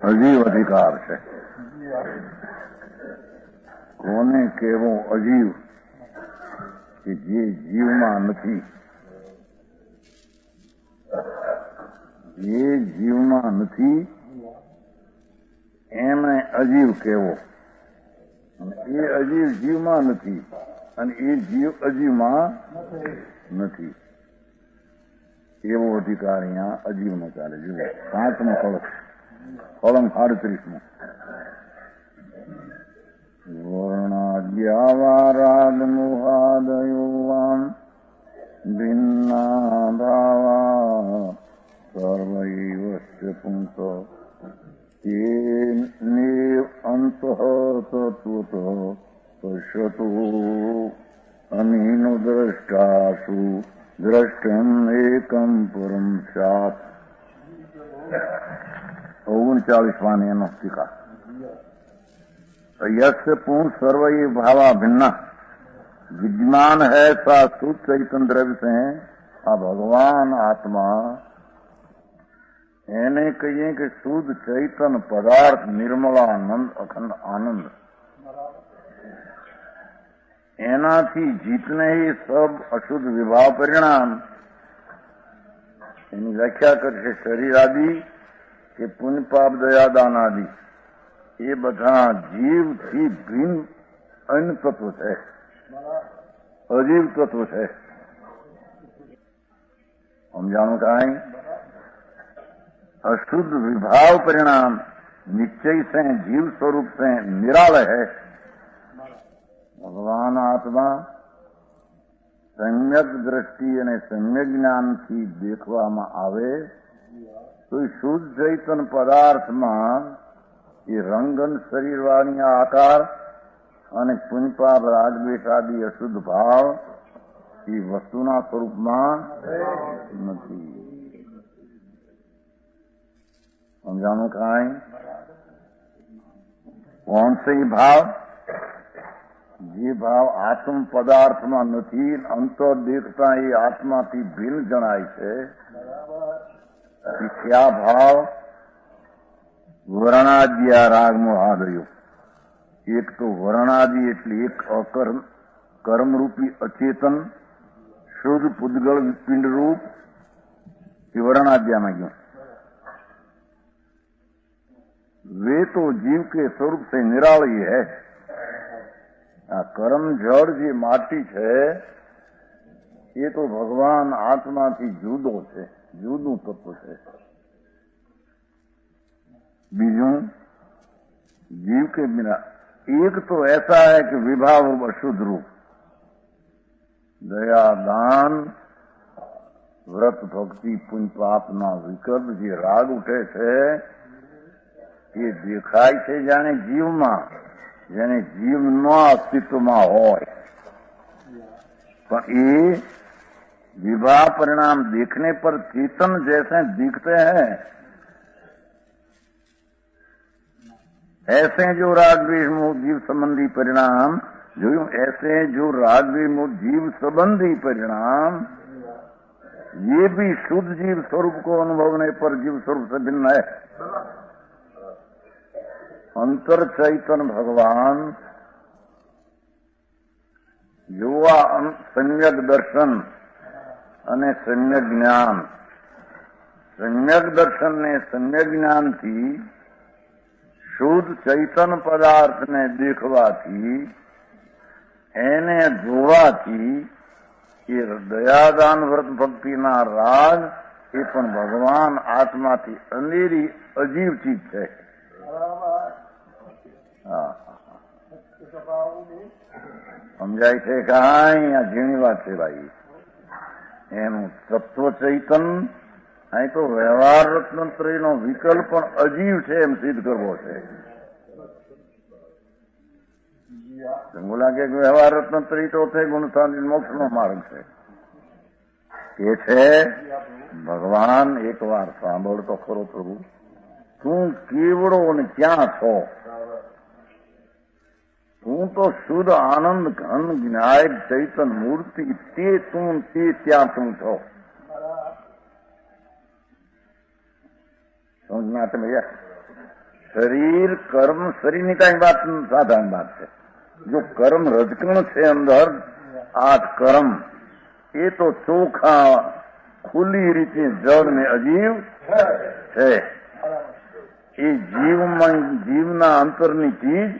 અજીવ અધિકાર છે. કોને કેવો અજીવ કે જે જીવમાં નથી, જે જીવમાં નથી એને અજીવ કહેવો, અને એ અજીવ જીવમાં નથી અને એ જીવ અજીવમાં નથી. એવો અધિકાર અહીંયા અજીવનો ચાલે. જુઓ 5મો કલમ 38મો. વર્ણાદ્યાવારાગ મોહાદયોવામ ભિન્ના ભાવા સર્વૈવસ્ય પુંસો તેનેવ અંતઃ તત્વતઃ પશ્યતુ અમીનો દ્રષ્ટાસુ દ્રષ્ટમ એકમ પરમ સ્યાત. 39 એનો ટીકા. यस्य पूर्ण सर्व ये भावा भिन्ना विद्यमान है सा शुद्ध चैतन्य द्रव्य से आ भगवान आत्मा એને કહીએ કે શુદ્ધ ચૈતન પદાર્થ નિર્મળાનંદ અખંડ આનંદ એનાથી જીતને ही सब अशुद्ध विभाव परिणाम. એની વ્યાખ્યા કરશે શરીર આદિ કે પુण्य પાપ દયા દાન આદિ એ બધા જીવથી ભિન્ન અન્ય તત્વ છે, અજીવ તત્વ છે. સમજાણું કાંઈ? अशुद्ध विभाव परिणाम निश्चय से जीव स्वरूप से निराल है. भगवान आत्मा सम्यक दृष्टि અને सम्यक જ્ઞાનથી દેખવામાં આવે તો શુદ્ધ ચૈતન પદાર્થમાં એ રંગન શરીરવાળી આકાર અને પુણ્યપાપ રાગદ્વેષ આદિ અશુદ્ધ ભાવ એ વસ્તુના સ્વરૂપમાં નથી. સમજાણું કાંઈ? કોણ છે એ ભાવ? જે ભાવ આત્મ પદાર્થમાં નથી, અંતર દેખતા એ આત્માથી ભિન્ન જણાય છે. क्या भाव? વર્ણાદ્યા રાગ મોહાદયો. એક તો વર્ણાદિ એટલે એક અકર્મ કર્મરૂપી અચેતન શુદ્ધ પુદ્ગલ પિંડ રૂપ એ વર્ણાદ્યામાં ગયું. वे तो जीव के स्वरूप से निराली है. आ कर्म जड़ जे माटी है ये तो भगवान आत्मा थी जुदो है, जुदू तत्व है. बीजू जीव के बिना एक तो ऐसा है कि विभाव रूप अशुद्ध रूप दया दान व्रत भक्ति पुण्य पाप ना विकल्प जे राग उठे थे એ દેખાય છે જાણે જીવમાં, જેને જીવના અસ્તિત્વમાં હોય, પણ એ विवाह परिणाम देखने पर चेतन जैसे दिखते हैं ऐसे जो राग द्वेष मोह जीव संबंधी परिणाम जो ऐसे जो राग द्वेष मोह जीव संबंधी परिणाम ये भी शुद्ध जीव स्वरूप को अनुभवने पर जीव स्वरूप से भिन्न है. अंतर चैतन भगवान युवा सम्यक दर्शन અને सम्यक જ્ઞાન, सम्यक દર્શન ને सम्यक જ્ઞાનથી શુદ્ધ ચૈતન પદાર્થને દેખવાથી એને જોવાથી એ દયાદાન વ્રત ભક્તિના રાગ એ પણ ભગવાન આત્માથી અનેરી અજીવ ચીજ છે. સમજાય છે કાંઈ? આ ઝીણી વાત છે ભાઈ. એનું તત્વ ચૈતન અહીં તો વ્યવહાર રત્નત્રયનો વિકલ્પ પણ અજીવ છે એમ સિદ્ધ કરવો છે. બોલા કે વ્યવહાર રત્નત્રય તો છે ગુણસાંધિ મોક્ષનો માર્ગ છે કે છે ભગવાન એક વાર સાંભળ તો ખરો પ્રભુ, તું કેવડો અને ક્યાં છો? તું તો શુદ્ધ આનંદ ઘન જ્ઞાયક ચૈતન મૂર્તિ તે તું તે ત્યાં તું છો. समझ में आते भैया? शरीर कर्म शरीर ની કઈ વાત સાધારણ વાત છે. જો કર્મ રજકણ છે અંદર 8 કર્મ એ તો ચોખ્ખા ખુલ્લી રીતે જળ ને અજીવ છે. એ જીવના અંતરની ચીજ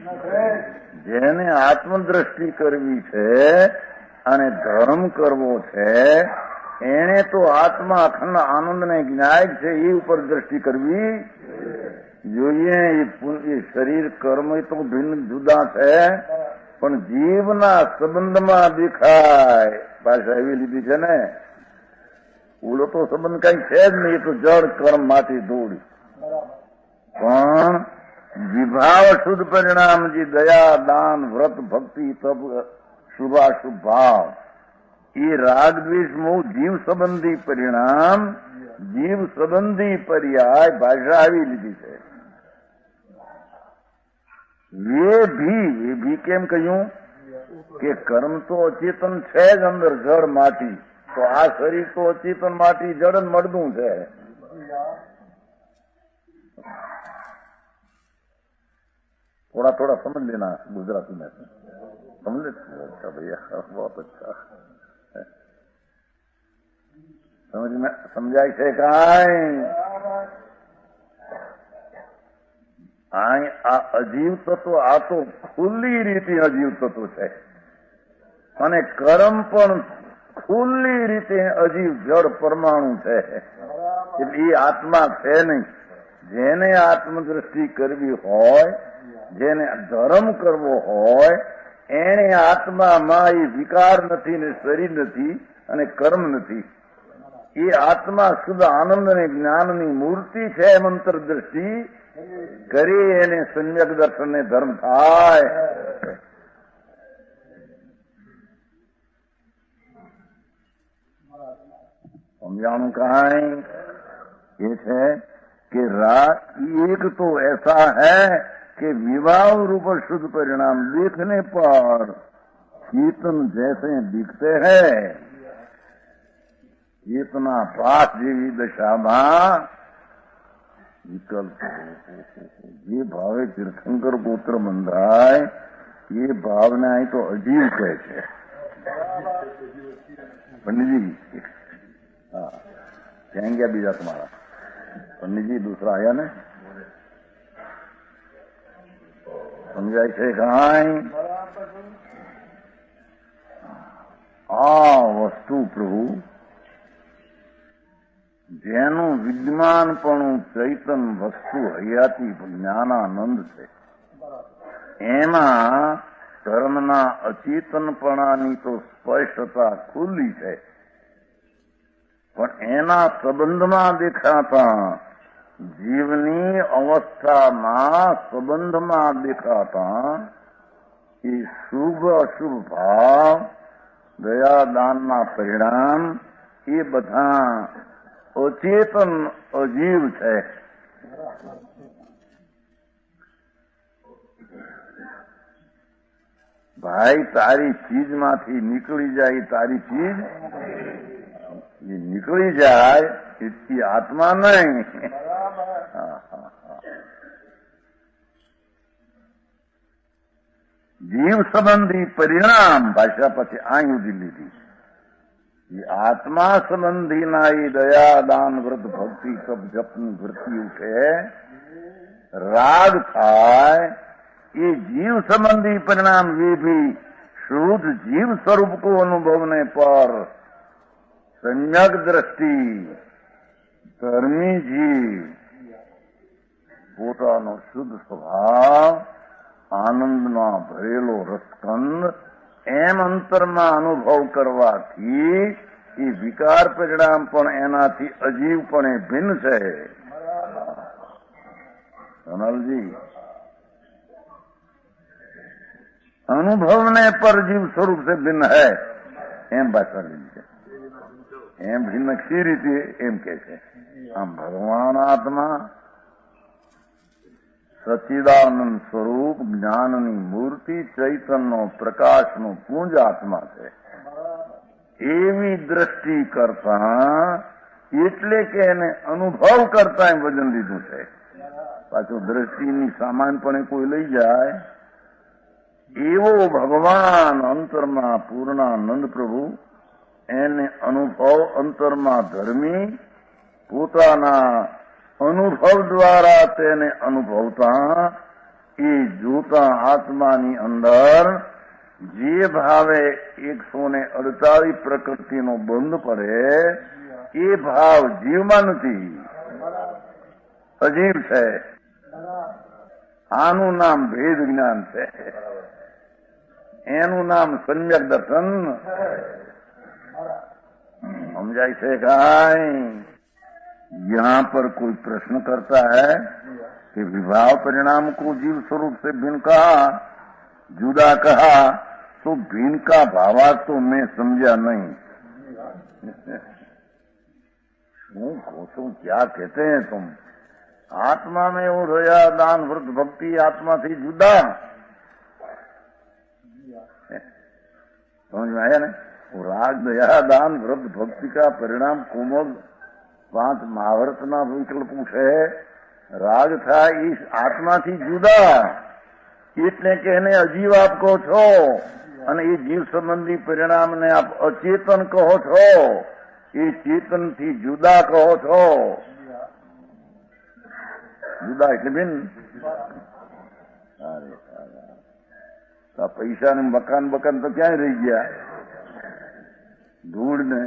જેને આત્મદ્રષ્ટિ કરવી છે અને ધર્મ કરવો છે એને તો આત્મા અખંડ આનંદને જ્ઞાયક છે એ ઉપર દ્રષ્ટિ કરવી જોઈએ. એ શરીર કર્મ તો ભિન્ન જુદા છે પણ જીવના સંબંધમાં દેખાય. ભાષા એવી લીધી છે ને, ઓલો તો સંબંધ કઈ છે જ નહીં, એ તો જળ કર્મ માંથી ધૂળ. પણ વિભાવ શુદ્ધ પરિણામજી દયા દાન વ્રત ભક્તિ તપ શુભાશુભ ભાવ એ રાગ દ્વેષ મોહ જીવ સંબંધી પરિણામ જીવ સંબંધી પર્યાય ભાષા આવી લીધી છે. એ ભી કેમ કહ્યું કે કર્મ તો અચેતન છે જ અંદર જળ માટી, તો આ શરીર તો અચેતન માટી જળ જ મળતું છે. थोड़ा थोड़ा समझ लेना गुजराती में, समझ ले? अच्छा भैया बहुत अच्छा समझ में समझाय છે કાંઈ? આ અજીવ તત્વ આ તો ખુલ્લી રીતે અજીવ તત્વ છે અને કર્મ પણ ખુલ્લી રીતે અજીવ જળ પરમાણુ છે. એટલે એ આત્મા છે નહીં. જેને આત્મદ્રષ્ટિ કરવી હોય, જેને ધર્મ કરવો હોય એને આત્મામાં એ વિકાર નથી ને શરીર નથી અને કર્મ નથી. એ આત્મા શુદ્ધ આનંદ અને જ્ઞાનની મૂર્તિ છે. એમ અંતરદ્રષ્ટિ કરી એને સમ્યક દર્શન ને ધર્મ થાય. સમજાણું કાંઈ? એ છે कि एक तो ऐसा है कि विवाह रूप शुद्ध परिणाम देखने पर चेतन जैसे दिखते हैं, चेतना पास जेवी दशाમાં विकल्प ये भावे तीर्थंकर पुत्र બંધાય ये भावना ही तो अजीब કહે છે. पंडित जी हाँ कहें गया बीजा तुम्हारा पंडित जी दूसरा आया ने समझाय છે કાંઈ? આ વસ્તુ પ્રભુ જેનું વિદ્યમાનપણું ચૈતન વસ્તુ હયાતી જ્ઞાનાનંદ છે એમાં કર્મના અચેતનપણાની તો સ્પષ્ટતા ખુલ્લી છે પણ એના સંબંધમાં દેખાતા જીવની અવસ્થામાં સંબંધમાં દેખાતા એ શુભ અશુભ ભાવ દયા દાનના પરિણામ એ બધા અચેતન અજીવ છે. ભાઈ તારી ચીજમાંથી નીકળી જાય તારી ચીજ એ નીકળી જાય એ આત્મા નહીં. જીવ સંબંધી પરિણામ ભાષા પછી અહીં સુધી લીધી. એ આત્મા સંબંધીના એ દયા દાન વ્રત ભક્તિ તપ જપની વૃત્તિ ઉઠે રાગ થાય ये जीव संबंधी परिणाम ये भी शुद्ध जीव स्वरूप को अनुभवने पर सम्यक दृष्टि धर्मी जीव પોતાનો શુદ્ધ સ્વભાવ આનંદમાં ભરેલો રસકંદ એમ અંતરમાં અનુભવ કરવાથી એ વિકાર પરિણામ પણ એનાથી અજીવપણે ભિન્ન છે. સોનલજી अनुभवने पर जीव स्वरूप से भिन्न है एम भाषा लीधी है. एम भिन्न की रीति एम के છે આમ ભગવાન આત્મા સચ્ચિદાનંદ સ્વરૂપ જ્ઞાનની મૂર્તિ ચૈતનનો પ્રકાશનો પુંજ આત્મા છે. એવી દ્રષ્ટિ કરતા એટલે કે એને અનુભવ કરતા વજન લીધું છે. પાછું દ્રષ્ટિની સામાનપણે કોઈ લઈ જાય એવો ભગવાન અંતરમાં પૂર્ણાનંદ પ્રભુ એને અનુભવ અંતરમાં ધર્મી પોતાના અનુભવ દ્વારા તેને અનુભવતા એ જોતા આત્માની અંદર જે ભાવે 148 પ્રકૃતિનો બંધ પડે એ ભાવ જીવમાં નથી, અજીવ છે. આનું નામ ભેદ જ્ઞાન છે, એનું નામ સમ્યક દર્શન. समझाई से यहाँ पर कोई प्रश्न करता है कि विभाव परिणाम को जीव स्वरूप से भिन्न कहा, जुदा कहा, तो भिन्न का भावा तो मैं समझा नहीं. क्या कहते हैं तुम? आत्मा में वो रोया दान व्रत भक्ति आत्मा थी जुदा. समझ में आया ना? वो राग दया दान व्रत भक्ति का परिणाम कोमल 5 महाभारतना विकल्प है. राग था इस आत्मा थी जुदा એટલે કે એને અજીવ આપ કહો છો અને એ જીવ સંબંધી પરિણામને આપ અચેતન કહો છો, એ ચેતનથી જુદા કહો છો. જુદા એટલે બેન પૈસા ને મકાન બકાન તો ક્યાંય રહી ગયા, ધૂળ ને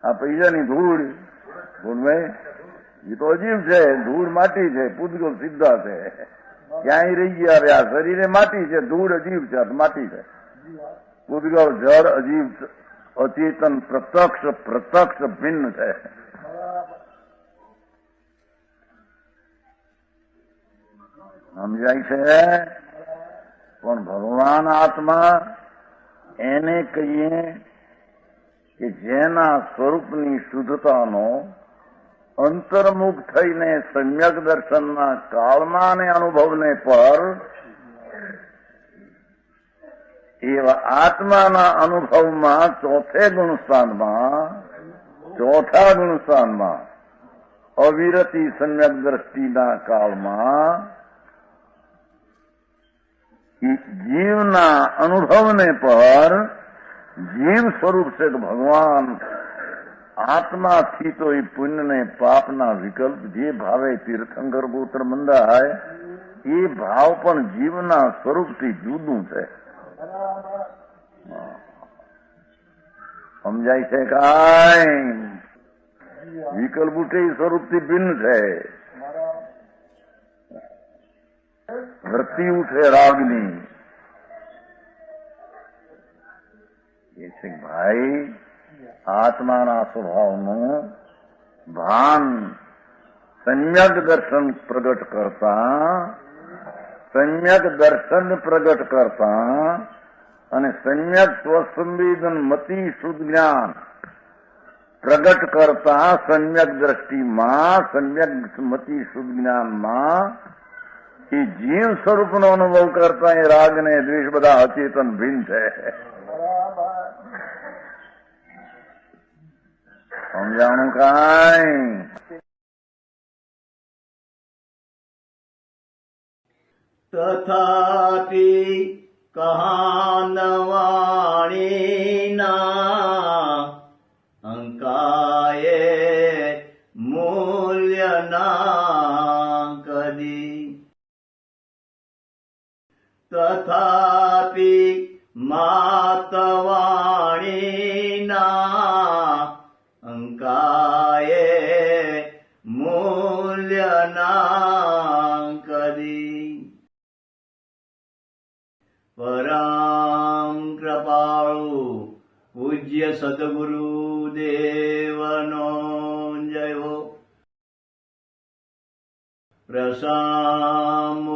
આ પૈસાની ધૂળ ભાઈ એ તો અજીબ છે. ધૂળ માટી છે, પૂતગલ સીધા છે, ક્યાંય રહી ગયા. હવે આ શરીરે માટી છે, ધૂળ અજીબ છે, માટી છે. પૂતગલ જળ અજીબ અચેતન પ્રત્યક્ષ ભિન્ન છે. સમજાય છે? પણ ભગવાન આત્મા એને કહીએ કે જેના સ્વરૂપની શુદ્ધતાનો અંતર્મુખ થઈને સમ્યક દર્શનના કાળમાં અને અનુભવને પર એવા આત્માના અનુભવમાં ચોથા ગુણસ્થાનમાં અવિરતી સમ્યક દ્રષ્ટિના કાળમાં જીવના અનુભવને પર જીવ સ્વરૂપ છે કે ભગવાન આત્માથી તો એ પુણ્ય ને પાપના વિકલ્પ જે ભાવે તીર્થંકર ગોત્ર બંધાય એ ભાવ પણ જીવના સ્વરૂપથી જુદું છે. સમજાય છે? કાંઈ વિકલ્પ ઉઠે એ સ્વરૂપથી ભિન્ન છે. વૃત્તિ ઉઠે રાગની એ છે ભાઈ આત્માના સ્વભાવનું ભાન સમ્યક દર્શન પ્રગટ કરતા અને સમ્યક સ્વસંવેદન મતિ શુદ્ધ જ્ઞાન પ્રગટ કરતા સમ્યક દ્રષ્ટિમાં સમ્યક મતિ શુદ્ધ જ્ઞાનમાં એ જીવ સ્વરૂપનો અનુભવ કરતા એ રાગ ને દ્વેષ બધા અચેતન ભિન્ન છે. સમજાણું કાંઈ? તથાપિ કહાનવાણીના અંકાયે મૂલ્યના કદી. તથાપિ માતવાણીના અંકાયે મૂલ્યના કદી. પરમ કૃપાળુ પૂજ્ય સદગુરુ દેવનો જય હો. પ્રસામૂર્તિ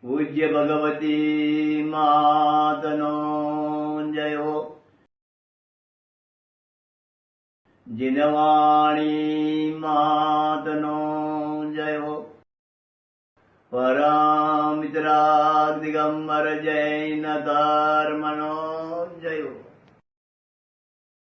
પૂજ્ય ભગવતી માતનો જય હો. જીનવાણી માતનો જય હો. પરમિત્રા દિગંબર જૈન ધર્મનો જય હો.